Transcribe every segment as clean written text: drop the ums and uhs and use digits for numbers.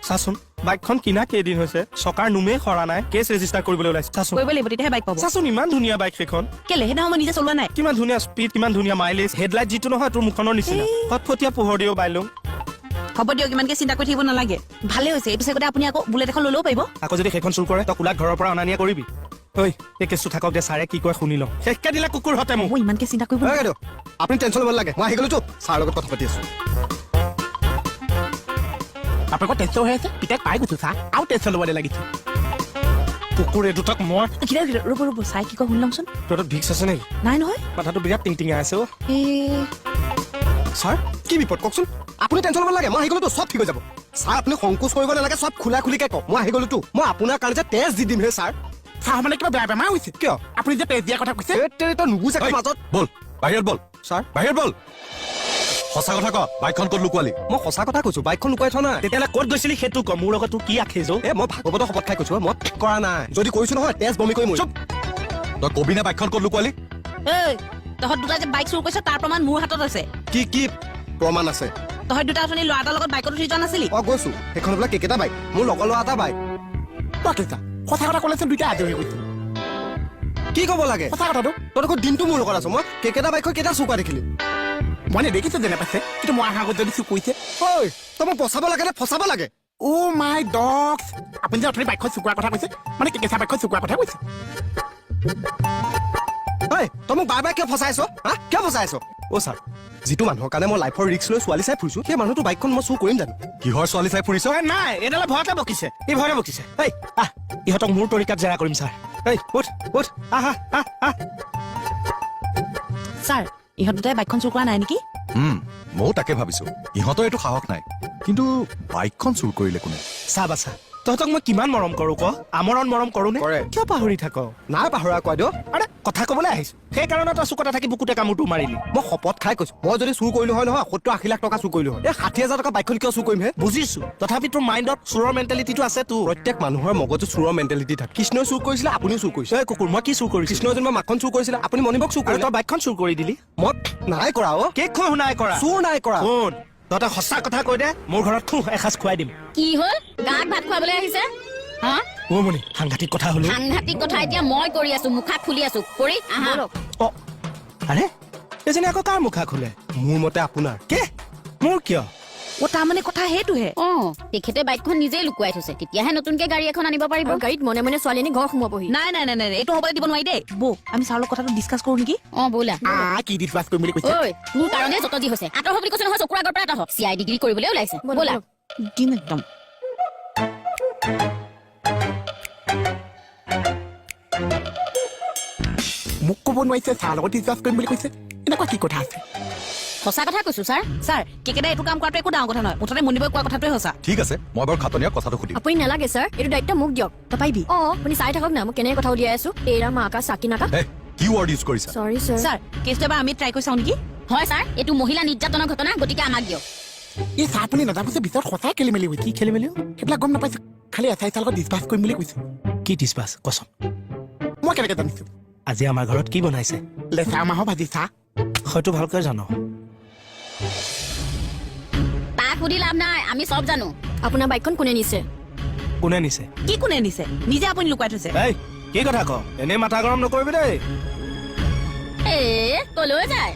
চাচোন বাইকখন কিনা কেইদিন হৈছে চকাৰ নুমে খৰা নাই কেছ ৰেজিষ্টাৰ কৰিবলৈ ওলাইছে চাচোন কৰিব লাগিব তেতিয়াহে বাইক পাব চাচোন ইমান ধুনীয়া বাইক সেইখন কেলে সেইদিনা মই নিজে চলোৱা নাই কিমান ধুনীয়া স্পীড কিমান ধুনীয়া মাইলেজ হেডলাইট যিটো নহয় তোৰ মুখনৰ নিচিনা ফটফটীয়া পোহৰ দিও বাইলং হ'ব দিয়ক ইমানকে চিন্তা কৰি থাকিব নালাগে ভালে হৈছে এই পিছতে আপুনি আকৌ বুলেট এখন ল'লেও পাৰিব আকৌ যদি সেইখন চুৰ কৰে তই কোলাক ঘৰৰ পৰা অনা নিয়া কৰিবি ঐ এই কেছটো থাকক দে ছাৰে কি কয় শুনি লওঁ শেষকে দিলে কুকুৰ হতে মোক মই ইমানকে চিন্তা কৰিব নালাগে আপুনি টেনশ্যন ল'ব লাগে মই আহি গ'লোতো ছাৰৰ লগত কথা পাতি আছো আপোনালোকৰ টেনশ্যন হৈ আছে পিতাক পাই গৈছো চা আৰু টেনশ্যন ল'ব নালাগিছে কুকুৰ এই দুটাক মই ৰ'ব ৰ'ব চাই কি কয় শুনি লওঁচোন তোৰ তাত ভিক্স আছে নেকি নাই নহয় মাথাটো বিৰাট টিংটিঙাই আছে অ' ছাৰ কি বিপদ কওকচোন আপুনি টেনশ্যন ল'ব লাগে মই আহি গ'লোতো চব ঠিক হৈ যাব ছাৰ আপুনি সংকোচ কৰিব নালাগে চব খোলা খুলিকে কওক মই আহি গ'লোতো মই আপোনাৰ কাৰণে যে তেজ দি দিম হে ছাৰ চাহ মানে কিবা বেয়া বেমাৰ হৈছে কিয় আপুনি যে তেজ দিয়াৰ কথা কৈছে তই নুবুজে মাজত বল বাহিৰত বল ছাৰ বাহিৰত বল সঁচা কথা ক বাইকখন ক'ত লুকুৱালি মই সঁচা কথা কৈছো বাইকখন লুকুৱাই থোৱা নাই তেতিয়াহ'লে ক'ত গৈছিলি সেইটো ক মোৰ লগত তোৰ কি আখেজ অ' মই ভাগৱতৰ শপত খাই কৈছো মই কৰা নাই যদি কৰিছো নহয় তেজ বমি কৰি মই তই কবি না বাইকখন ক'ত লুকুৱালি এই তহঁত দুটা যে বাইক চুৰ কৰিছ তাৰ প্ৰমাণ মোৰ হাতত আছে কি প্ৰমাণ আছে তহঁত দুটা অথনি ল'ৰা এটাৰ লগত বাইকত উঠি যোৱা নাছিলি গৈছো সেইখন বোলে কেকেটা বাইক মোৰ লগৰ ল'ৰা এটা বাইক পাতিছা সঁচা কথা ক'লেচোন দুইটা আজৰি হৈ গৈছে কি ক'ব লাগে সঁচা কথাটো তই দেখোন দিনটো মোৰ লগত আছো মই কেকেটা বাইকখন কেইটা চুকা দেখিলি মই নেদেখিছো যেনে পাইছে কিন্তু মই অহাৰ আগত যদি চুৰ কৰিছে ঐ তই মোক বচাব লাগে নে ফচাব লাগে অ' মাই ডগছ আপুনি যে অথনি বাইকখন চুৰ কৰাৰ কথা কৈছে মানে কেঁচা বাইকখন চুৰ কৰাৰ কথা কৈছে ঐ তই মোক বাৰে বাৰে কিয় ফচাইছ হা কিয় ফচাইছ অ' ছাৰ যিটো মানুহৰ কাৰণে মই লাইফৰ ৰিক্স লৈ ছোৱালী চাই ফুৰিছো সেই মানুহটো বাইকখন মই চুৰ কৰিম জানো কিহৰ ছোৱালী চাই ফুৰিছ নাই এইডালে ভয়তে বকিছে এই ভয়তে বকিছে এই আহ ইহঁতক মোৰ তৰিকাত জেৰা কৰিম ছাৰ এই উঠ আহা ছাৰ ইহঁত দুটাই বাইকখন চুৰ কৰা নাই নেকি ময়ো তাকে ভাবিছো ইহঁতৰ এইটো সাহস নাই কিন্তু বাইকখন চুৰ কৰিলে কোনে চা বাচা তহঁতক মই কিমান মৰম কৰো ক আমৰণ মৰম কৰো নে কৰে। কিয় পাহৰি থাক নাই পাহৰা কয় দিয়ক আৰে কথা ক'বলৈ আহিছো সেইকাৰণে তই চুকতে থাকি বুকুতে কামোৰটো মাৰিলি মই শপত খাই কৈছো মই যদি চুৰ কৰিলো হয় নহয় 70-80 লাখ টকা চুৰ কৰিলো হয় এই 60,000 টকা বাইকখন কিয় চুৰ কৰিম হে বুজিছো তথাপি তোৰ মাইণ্ডত চোৰৰ মেণ্টেলিটিটো আছে তোৰ প্ৰত্যেক মানুহৰ মগজত চুৰৰ মেণ্টেলিটি থাকে কৃষ্ণই চুৰ কৰিছিলে আপুনিও চুৰ কৰিছে এই কুকুৰ মই কি চুৰ কৰিছো কৃষ্ণই যেনিবা মাখন চুৰ কৰিছিলে আপুনি মণিবক চুৰ আৰু কৰিলে তই বাইকখন চুৰ কৰি দিলি মই নাই কৰা অ' কেকখন শুনাই কৰা চুৰ নাই কৰা শুন তহঁতে সঁচা কথা কৈ দে মোৰ ঘৰত এসাঁজ খুৱাই দিম কি হ'ল গাত ভাত খুৱাবলৈ আহিছে হা অ' মণি সাংঘাতিক কথা হলো সাংঘাতিক কথা এতিয়া মই কৰি আছো মুখা খুলি আছো কৰি আহা অ আৰে এজনী আকৌ কাৰ মুখা খোলে মোৰ মতে আপোনাৰ কে মোৰ কিয় অ তাৰমানে কথা সেইটোহে অ তেখেতে বাইকখন নিজেই লুকুৱাই থৈছে তেতিয়াহে নতুনকে গাড়ী এখন আনিব পাৰিব গাড়ীত মনে মনে ছোৱালীজনী ঘৰ সোমাবহি নাই এইটো হ'বলৈ দিব নোৱাৰি দেই বৌ আমি চাউলৰ কথাটো ডিছকাছ কৰো নেকি অ ব'লা কি ডিছকাছ কৰিম বুলি কৈছে ঐ তোৰ কাৰণে যত যি হৈছে আঁতৰ বুলি কৈছে নহয় চকুৰ আগৰ পৰা আঁতৰ চিআই ডিগ্ৰী কৰিবলৈ ওলাইছে ব'লা দিম একদম মোক ক'ব নোৱাৰিছে চাহ লগত ডিছকাছ কৰিম বুলি কৈছে এনেকুৱা কি কথা আছে সঁচা কথা কৈছো ছাৰ ছাৰ কেকেটা এইটো কাম কৰাটো একো ডাঙৰ কথা নহয় মুঠতে মনিবই কোৱা কথাটোৱে সঁচা ঠিক আছে মই বাৰু খাটনীয়াক কথাটো সুধিম আপুনি নালাগে ছাৰ এইটো দায়িত্ব মোক দিয়ক তই পাৰিবি অ আপুনি চাই থাকক না মই কেনেকে কথা উলিয়াই আছো এৰা মাকা চাকি নাকা এই কি ৱৰ্ড ইউজ কৰিছা চৰি ছাৰ ছাৰ কেছটো এবাৰ আমি ট্ৰাই কৰি চাওঁ নেকি হয় ছাৰ এইটো মহিলা নিৰ্যাতনৰ ঘটনা গতিকে আমাক দিয়ক এই চাহ আপুনি নাজানিছে ভিতৰত সঁচাই খেলি মেলি হৈছে কি খেলি মেলি সেইবিলাক গম নাপাইছো খালি এচাই চাৰ লগত ডিছকাছ কৰিম বুলি কৈছে কি ডিছপাছ কচোন মই কেনেকে জানিছো আজি আমাৰ ঘৰত কি বনাইছে লেচা মাহৰ ভাজি চাহ হয়তো ভালকৈ জানো তাক সুধি লাভ নাই আমি চব জানো আপোনাৰ বাইকখন কোনে নিছে কোনে নিছে কি কোনে নিছে নিজে আপুনি লুকুৱাই থৈছে এই কি কথা ক এনেই মাথা গৰম নকৰিবি দেই কলৈ যায়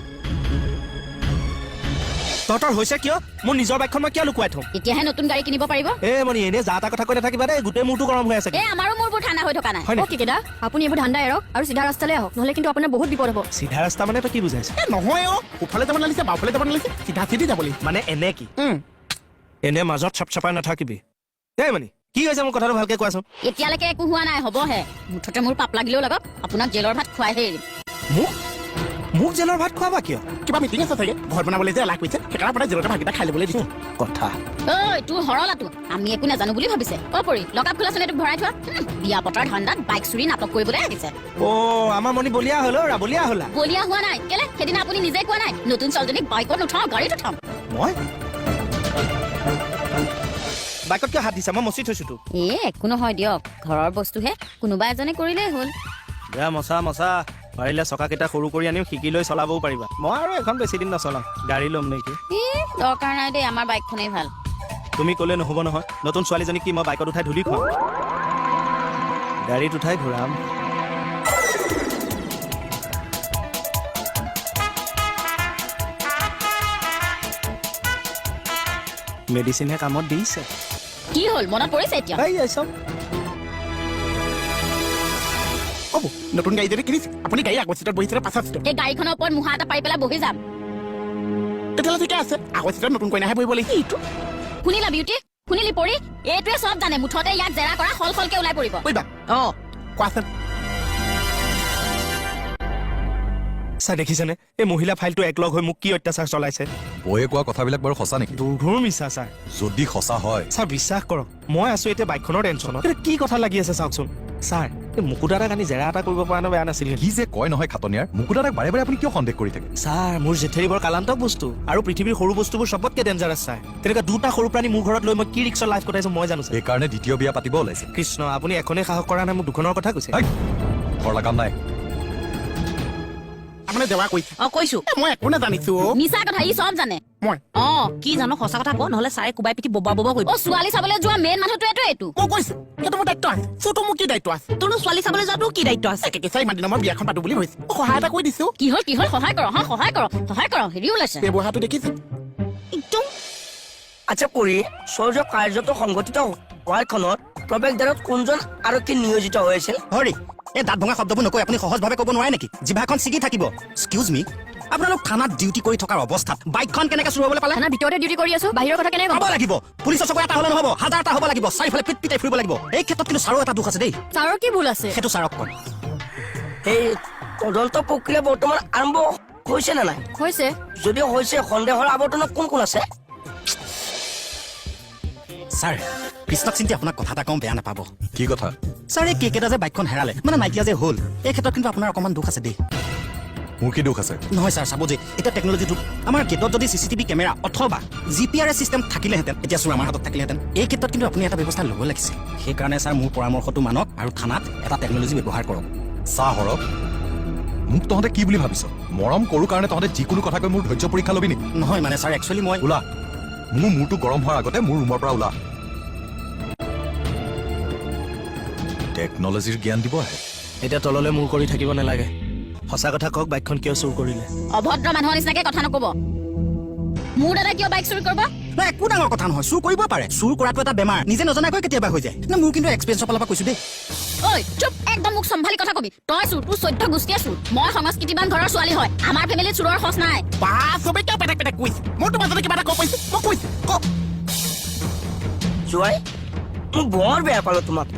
তহঁতৰ হৈছে কিয় মোৰ নিজৰ বাইকখন মই কিয় লুকুৱাই থম তেতিয়াহে নতুন গাড়ী কিনিব পাৰিব মণি এনেই যা তা কথা কৈ নাথাকিবা দেই গোটেই মূৰটো গৰম হৈ আছে আমাৰো মোৰবোৰ ঠাণ্ডা হৈ থকা নাই হয় অ কেকেদা আপুনি এইবোৰ ধান্দা এৰক আৰু চিধা ৰাস্তালৈ আহক নহলে কিন্তু আপোনাৰ বহুত বিপদ হ'ব চিধা ৰাস্তা মানে তই কি বুজাইছ এ নহয় অ সোঁফালে যাব নালাগিছে বাওঁফালে যাব নালাগিছে চিধা চিধি যাব লাগিব মানে এনে কি এনে মাজত চাপচাপাই নাথাকিবি দেই মানে কি হৈছে মোৰ কথাটো ভালকে কোৱাচোন এতিয়ালৈকে একো হোৱা নাই হ'বহে মুঠতে মোৰ পাপ লাগিলেও লাগক আপোনাক জেলৰ ভাত খুৱাইহে এৰিম মোক জেলৰ ভাত খোৱাবা কিয় কিবা মিটিং আছে চাগে ঘৰ বনাবলৈ যে এলাহ কৰিছে সেইকাৰণে আপোনাৰ জেলতে ভাগিটা খাই ল'বলৈ দিছো কথা ঐ তোৰ সৰলাটো আমি একো নাজানো বুলি ভাবিছে পৰি লকাপ খোলাচোন এইটোক ভৰাই থোৱা বিয়া পতাৰ ধান্দাত বাইক চুৰি নাটক কৰিবলৈ আহিছে আমাৰ মণি বলিয়া হ'ল ৰাবলিয়া হ'লা বলিয়া হোৱা নাই কেলে সেইদিনা আপুনি নিজে কোৱা নাই নতুন ছোৱালীজনীক বাইকত নুঠাওঁ গাড়ীত উঠাম মই বাইকত কিয় হাত দিছা মই মচি থৈছো তোক একো নহয় দিয়ক ঘৰৰ বস্তুহে কোনোবা এজনে কৰিলেই হ'ল বেয়া মচা পাৰিলে চকাকেইটা সৰু কৰি আনিম শিকি লৈ চলাবও পাৰিবা মই আৰু এখন বেছি দিন নচলাম গাড়ী ল'ম নেকি দৰকাৰ নাই দেই আমাৰ বাইকখনেই ভাল তুমি ক'লে নহ'ব নহয় নতুন ছোৱালীজনীক কি মই বাইকত উঠাই ধূলি খুৱাম গাড়ীত উঠাই ঘূৰাম মেডিচিনে কামত দিছে কি হ'ল মনত পৰিছে এতিয়া এই চব হ'ব নতুন গাড়ী যদি কিনিছে আপুনি গাড়ী আগৰ চিটত বহিছিলে পাছত চিটত এই গাড়ীখনৰ ওপৰত মুহা এটা পাৰি পেলাই বহি যাম তেতিয়াহ'লে ঠিকে আছে আগৰ চিটত নতুন কইনাহে বহিব লাগিব এইটো শুনিলা বিউটি শুনিলি পৰি এইটোৱে চব জানে মুঠতে ইয়াক জেৰা কৰা সল সলকে ওলাই পৰিব কৰিবা অ কোৱাচোন ছাৰ দেখিছেনে এই মহিলা ফাইলটো একলগ হৈ মোক কি অত্যাচাৰ চলাইছে বৌয়ে কোৱা কথাবিলাক বাৰু সঁচা নেকি দুৰ্ঘুৰ মিছা ছাৰ যদি সঁচা হয় ছাৰ বিশ্বাস কৰক মই আছো এতিয়া বাইকখনৰ টেনশ্যনত কিন্তু কি কথা লাগি আছে চাওকচোন ছাৰ এই মুকুতাটাক আনি জেৰা এটা কৰিব পৰা বেয়া নাছিল কি যে কয় নহয় খাটনিয়াৰ মুকুতাটাক বাৰে বাৰে আপুনি কিয় সন্দেহ কৰি থাকে ছাৰ মোৰ জেঠেৰি বৰ কালান্তক বস্তু আৰু পৃথিৱীৰ সৰু বস্তুবোৰ চবতকে ডেঞ্জাৰাছ ছাৰ তেনেকুৱা দুটা সৰু প্ৰাণী মোৰ ঘৰত লৈ মই কি ৰিক্সৰ লাইফ কটাইছো মই জানো ছাৰ সেইকাৰণে দ্বিতীয় বিয়া পাতিব ওলাইছে কৃষ্ণ আপুনি এখনেই সাহস কৰা নাই মোক দুখনৰ কথা কৈছে হেই, ঘৰলা কাম নাই আপুনি দেৱা কৈছে অ কৈছো মই একো নাজানিছো মিছা কথা ই চব জানে মই অ কি জানো সঁচা কথা ক নহলে ছাৰে কোবাই পিঠি ববা ববা কৰিব অ ছোৱালী চাবলৈ যোৱা মেইন মানুহটোৱেতো এইটো মই কৈছো সেইটো মোৰ দায়িত্ব আছে চোটো মোৰ কি দায়িত্ব আছে তোৰনো ছোৱালী চাবলৈ যোৱাটো কি দায়িত্ব আছে কেঁচাই ইমান দিনৰ মই বিয়াখন পাতো বুলি ভাবিছো সহায় এটা কৰি দিছো কি হ'ল সহায় কৰ সহায় কৰ হেৰি ওলাইছে ব্যৱহাৰটো দেখিছো একদম আচ্ছা পৰি সৌৰ্য কাৰ্যটো সংঘটিত হোৱাৰখনত প্ৰৱেশদ্বাৰত কোনজন আৰক্ষী নিয়োজিত হৈ আছিল হৰি এই দাঁত ভঙা শব্দবোৰ নকৈ আপুনি সহজভাৱে ক'ব নোৱাৰে নেকি জিভাখন ছিগি থাকিব এক্সকিউজ মি আপোনালোক থানাত ডিউটি কৰি থকাৰ অৱস্থাত বাইকখন কেনেকে চুৰ হ'বলৈ পালে থানাৰ ভিতৰতে ডিউটি কৰি আছো বাহিৰৰ কথা কেনেকে হ'ব লাগিব পুলিচৰ চকু এটা হ'লে নহ'ব হাজাৰটা হ'ব লাগিব চাৰিফালে পিট পিটাই ফুৰিব লাগিব এই ক্ষেত্ৰত কিন্তু ছাৰৰ এটা দুখ আছে দেই ছাৰৰ কি ভুল আছে সেইটো ছাৰক কয় এই তদন্ত প্ৰক্ৰিয়া বৰ্তমান আৰম্ভ হৈছে নে নাই হৈছে যদি হৈছে সন্দেহৰ আৱৰ্তনত কোন কোন আছে ছাৰ কৃষ্ণক চিন্তি আপোনাক কথা এটা কম বেয়া নাপাব কি কথা ছাৰ এই কেইকেইটা যে বাইকখন হেৰালে মানে নাইকিয়া যে হ'ল এই ক্ষেত্ৰত কিন্তু আপোনাৰ অকণমান দুখ আছে দেই মোৰ কি দুখ আছে নহয় ছাৰ চাব যে এতিয়া টেকনলজি যুগ আমাৰ গেটত যদি CCTV কেমেৰা অথবা GPRS চিষ্টেম থাকিলেহেঁতেন এতিয়া চোৰ আমাৰ হাতত থাকিলেহেঁতেন এই ক্ষেত্ৰত কিন্তু আপুনি এটা ব্যৱস্থা ল'ব লাগিছিল সেইকাৰণে ছাৰ মোৰ পৰামৰ্শটো মানক আৰু থানাত এটা টেকনলজি ব্যৱহাৰ কৰক চাহ হৰক মোক তহঁতে কি বুলি ভাবিছ মৰম কৰোঁ কাৰণে তহঁতে যিকোনো কথা কৈ মোৰ ধৈৰ্য পৰীক্ষা ল'বি নেকি নহয় মানে ছাৰ একচুৱেলি মই ওলা মোৰ মূৰটো গৰম হোৱাৰ আগতে মোৰ ৰুমৰ পৰা ওলা টেকনলজিৰ জ্ঞান দিব আহে এতিয়া তললৈ মূৰ কৰি থাকিব নালাগে সঁচা কথা কওক বাইকখন কিয় চুৰ কৰিলে অভদ্ৰ মানুহৰ নিচিনাকে কথা নকব মোৰ দাদা কিয় বাইক চুৰি কৰিব নাই একো ডাঙৰ কথা নহয় চুৰ কৰিব পাৰে চুৰ কৰাটো এটা বেমাৰ নিজে নজনাকৈ কেতিয়াবা হৈ যায় না মোৰ কিন্তু এক্সপিৰিয়েঞ্চৰ ফালৰ পৰা কৈছো দেই ঐ চুপ একদম মোক চম্ভালি কথা কবি তই চুৰ তোৰ 14 গোষ্ঠীয়ে চুৰ মই সংস্কৃতিবান ঘৰৰ ছোৱালী হয় আমাৰ ফেমিলিত চুৰৰ খৰচ নাই বা চবেই কিয় পেটেক পেটেক কৈছে মোৰ তোমাৰ যদি কিবা এটা ক'ব পাৰিছে মই কৈছো কওক জোৱাই মই বৰ বেয়া পালো তোমাক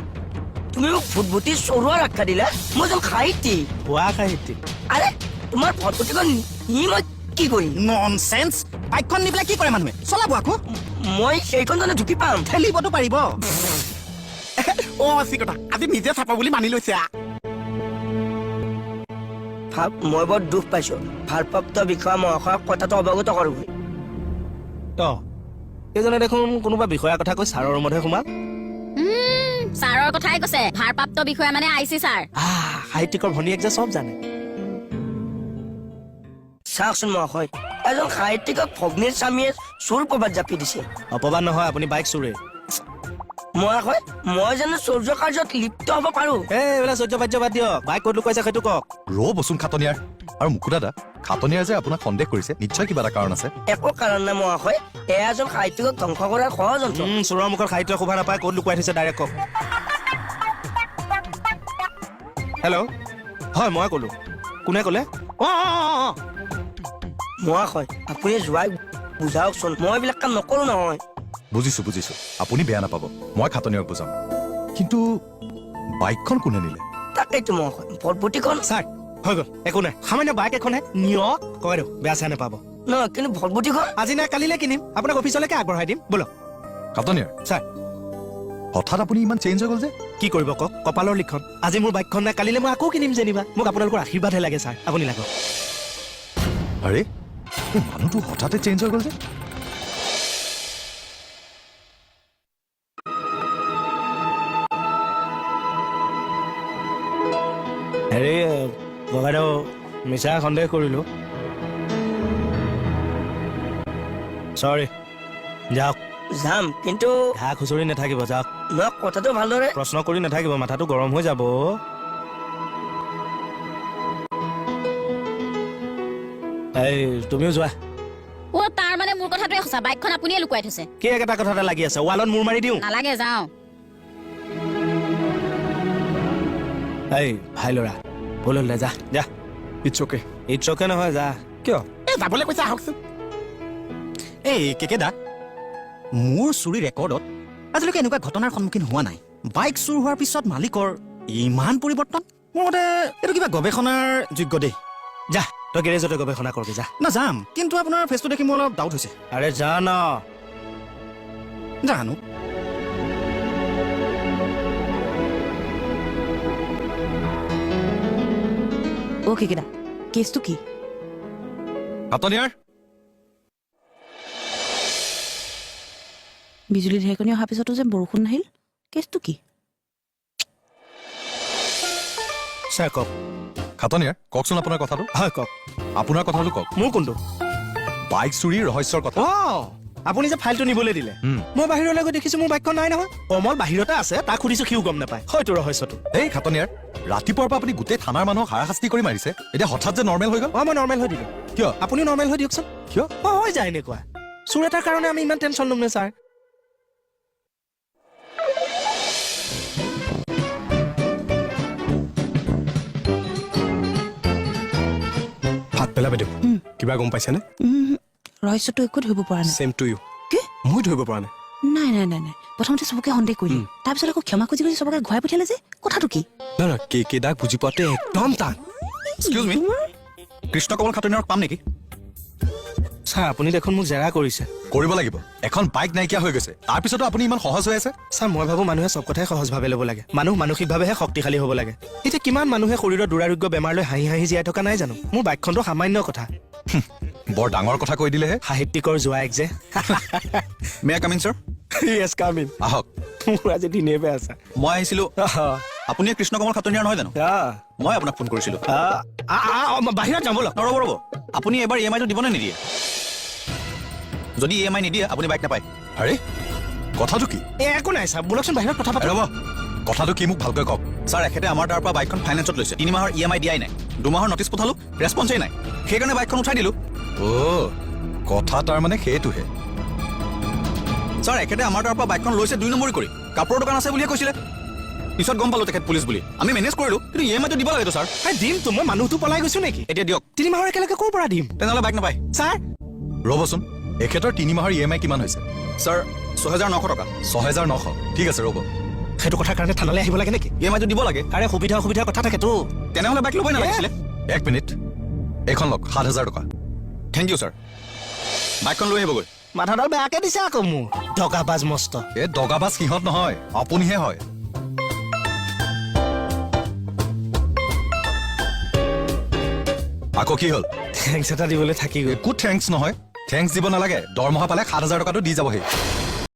তুমি মোক ভূতভূতি চৰুৱাৰ আখ্যা দিলা মই যেন সাহিত্যিক ভুৱা সাহিত্যিক আৰে তোমাৰ ভূতভূতিখন নি মই কি কৰিম ননচেন্স বাইকখন নি পেলাই কি কৰে মানুহে চলাব আকৌ মই সেইখন জানো ঢুকি পাম ঠেলিবতো পাৰিব অ আছে কথা আজি নিজে চাপা বুলি মানি লৈছে ভাব মই বৰ দুখ পাইছো ভাৰপ্ৰাপ্ত বিষয়া মহাশয়ক কথাটো অৱগত কৰোগৈ এইজনে দেখোন কোনোবা বিষয়াৰ কথা কৈ ছাৰৰ ৰুমতহে সোমাল ছাৰৰ কথাই কৈছে ভাৰপ্ৰাপ্ত বিষয়া মানে আইচি ছাৰ সাহিত্যিকৰ ভনীয়েক যে চব জানে চাওকচোন মহাশয় এজন সাহিত্যিকক ভগ্নীৰ স্বামীয়ে চোৰ প্ৰবাদ জাপি দিছে অপবাদ নহয় আপুনি বাইক চুৰে মহাশয় মই জানো চৌৰ্য কাৰ্যত লিপ্ত হ'ব পাৰো এইবিলাক সহ্য বাদ্য বাদ দিয়ক বাইক ক'ত লুকুৱাইছে সেইটো কওক বচোন খাটনিয়াৰ আৰু মুকু দাদা খাটনিয়াৰ যে আপোনাক সন্দেহ কৰিছে নিশ্চয় কিবা এটা কাৰণ আছে একো কাৰণ নাই মহাশয় এয়া এজন সাহিত্যিকক ধ্বংস কৰাৰ ষড়যন্ত্ৰ চোৰৰ মুখৰ সাহিত্য শোভা নাপায় ক'ত লুকুৱাই থৈছে ডাইৰেক্ট কওক হেল্ল' হয় মই ক'লো কোনে ক'লে মহাশয় আপুনি যোৱাই বুজাওকচোন মই এইবিলাক কাম নকৰো নহয় বুজিছো আপুনি বেয়া নাপাব মই খাটনিয়াক বুজাম কিন্তু বাইকখন কোনে নিলে তাকেইতো মহাশয় ভটভটিখন ছাৰ হৈ গ'ল একো নাই সামান্য বাইক এখনহে নিয়ক কয় দিয়ক বেয়া চেয়া নাপাব নহয় কিন্তু ভটভটিখন আজি নাই কালিলৈ কিনিম আপোনাক অফিচলৈকে আগবঢ়াই দিম ব'লক খাটনিয়াৰ ছাৰ হঠাৎ আপুনি ইমান চেঞ্জ হৈ গ'ল যে কি কৰিব কওক কপালৰ লিখন আজি মোৰ বাইকখন নাই কালিলৈ মই আকৌ কিনিম যেনিবা মোক আপোনালোকৰ আশীৰ্বাদহে লাগে ছাৰ আপুনি লাগক আৰে এই মানুহটো হঠাতে চেঞ্জ হৈ গ'ল যে হেৰি ককাইদেউ মিছা সন্দেহ কৰিলো চৰি যাওক যাম কিন্তু ঘা খুচৰি নাথাকিব যাওক মই কথাটো ভালদৰে প্ৰশ্ন কৰি নাথাকিব মাথাটো গৰম হৈ যাব এই তুমিও যোৱা অ তাৰ মানে মোৰ কথাটোৱে সঁচা বাইকখন আপুনিয়ে লুকুৱাই থৈছে কি একেটা কথাতে লাগি আছে ৱালত মূৰ মাৰি দিওঁ নালাগে যাওঁ এই ভাই ল'ৰা ভুল হ'ল দে যা যা ইটছ অ'কে ইটছ অ'কে নহয় যা কিয় এই যাবলৈ কৈছে আহকচোন এই কেকেদা মোৰ চুৰি ৰেকৰ্ডত আজিলৈকে এনেকুৱা ঘটনাৰ সন্মুখীন হোৱা নাই বাইক চুৰ হোৱাৰ পিছত মালিকৰ ইমান পৰিৱৰ্তন মোৰ মতে এইটো কিবা গৱেষণাৰ যোগ্য দেই যা তই গেৰেজতে গৱেষণা কৰগে যা না যাম কিন্তু আপোনাৰ ফেচটো দেখি মোৰ অলপ ডাউট হৈছে আৰে যা ন জানো অ' কেকেদা কেছটো কি খাটনিয়াৰ বিজুলী ঢেৰেকনি অহাৰ পিছতো যে বৰষুণ নাহিল কেছটো কি ছাৰ কওক খাটনিয়াৰ কওকচোন আপোনাৰ কথাটো হয় কওক আপোনাৰ কথাটো কওক মোৰ কোনটো বাইক চুৰিৰ ৰহস্যৰ কথা অ' আপুনি যে ফাইলটো নিবলৈ দিলে মই বাহিৰলৈ গৈ দেখিছো মোৰ বাইকখন নাই নহয় অমল বাহিৰতে আছে তাক সুধিছো সিও গম নাপায় হয়তো ৰহস্যটো এই খাটনিয়াৰ ৰাতিপুৱাৰ পৰা আপুনি গোটেই থানাৰ মানুহক হাৰাশাস্তি কৰি মাৰিছে এতিয়া হঠাৎ যে নৰ্মেল হৈ গ'ল অ' মই নৰ্মেল হৈ দিলোঁ কিয় আপুনি নৰ্মেল হৈ দিয়কচোন কিয় অ' হৈ যায় এনেকুৱা চোৰ এটাৰ কাৰণে আমি ইমান টেনশ্যন ল'ম নে ছাৰ ভাত পেলা বাইদেউ কিবা গম পাইছেনে ৰহস্যটো একো ধৰিব পৰা নাই চেম টু ইউ কি মই ধৰিব পৰা নাই নাই নাই নাই নাই প্ৰথমতে চবকে সন্দেহ কৰিলে তাৰপিছত আকৌ ক্ষমা খুজি খুজি চবকে ঘূৰাই পঠিয়ালে যে কথাটো কি নহয় নহয় কেদাক বুজি পোৱাতে একদম টান এক্সকিউজ মি কৃষ্ণ কমল খাটনিয়াৰক পাম নেকি ছাৰ আপুনি দেখোন মোক জেৰা কৰিছে কৰিব লাগিব এখন বাইক নাইকিয়া হৈ গৈছে তাৰপিছতো আপুনি ইমান সহজ হৈ আছে ছাৰ মই ভাবো মানুহে চব কথাই সহজভাৱে ল'ব লাগে মানুহ মানসিকভাৱেহে শক্তিশালী হ'ব লাগে এতিয়া কিমান মানুহে শৰীৰৰ দুৰাৰোগ্য বেমাৰ লৈ হাঁহি হাঁহি জীয়াই থকা নাই জানো মোৰ বাইকখনটো সামান্য কথা বৰ ডাঙৰ কথা কৈ দিলেহে সাহিত্যিকৰ জোৱাইক যে মে কামিন ছাৰ য়েছ কামিন আহক মোৰ আজি দিনে বেয়া আছে মই আহিছিলোঁ আপুনি কৃষ্ণ কমল খাটনিয়াৰ নহয় জানো মই আপোনাক ফোন কৰিছিলোঁ বাহিৰত যাম ব'লক ৰ'ব ৰ'ব আপুনি এবাৰ EMI-টো দিবনে নিদিয়ে যদি EMI নিদিয়ে আপুনি বাইক নাপায় আৰে কথাটো কি একো নাই ছাৰ ব'লকচোন বাহিৰত কথা পাতো ৰ'ব কথাটো কি মোক ভালকৈ কওক ছাৰ এখেতে আমাৰ তাৰ পৰা বাইকখন ফাইনেন্সত লৈছে 3 মাহৰ EMI দিয়াই নাই 2 মাহৰ নটিচ পঠালো ৰেছপন্সেই নাই সেইকাৰণে বাইকখন উঠাই দিলোঁ অ' কথা তাৰমানে সেইটোহে ছাৰ এখেতে আমাৰ তাৰ পৰা বাইকখন লৈছে 2 নম্বৰী কৰি কাপোৰৰ দোকান আছে বুলিয়ে কৈছিলে পিছত গম পালোঁ তেখেত পুলিচ বুলি আমি মেনেজ কৰিলোঁ কিন্তু EMI-টো দিব লাগেতো ছাৰ দিমতো মই মানুহটো পলাই গৈছো নেকি এতিয়া দিয়ক 3 মাহৰ একেলগে ক'ৰ পৰা দিম তেনেহ'লে বাইক নাপায় ছাৰ ৰ'বচোন এখেতৰ 3 মাহৰ EMI কিমান হৈছে ছাৰ 6,900 টকা 6,900 ঠিক আছে ৰ'ব সেইটো কথাৰ কাৰণে থানালৈ আহিব লাগে নেকি EMI-টো দিব লাগে আৰে সুবিধা অসুবিধাৰ কথা থাকেতো তেনেহ'লে বাইক ল'বই নালাগিছিলে 1 মিনিট এইখন লওক 7,000 টকা থেংক ইউ ছাৰ বাইকখন লৈ আহিবগৈ মাথাডাল বেয়াকে দিছে আকৌ মোৰ দগাবাজ মস্ত এই দগাবাজ সিহঁত নহয় আপুনিহে হয় আকৌ কি হ'ল থেংকছ এটা দিবলৈ থাকি গ'ল একো থেংকছ নহয় থেংকছ দিব নালাগে দৰমহা পালে 7,000 টকাটো দি যাবহি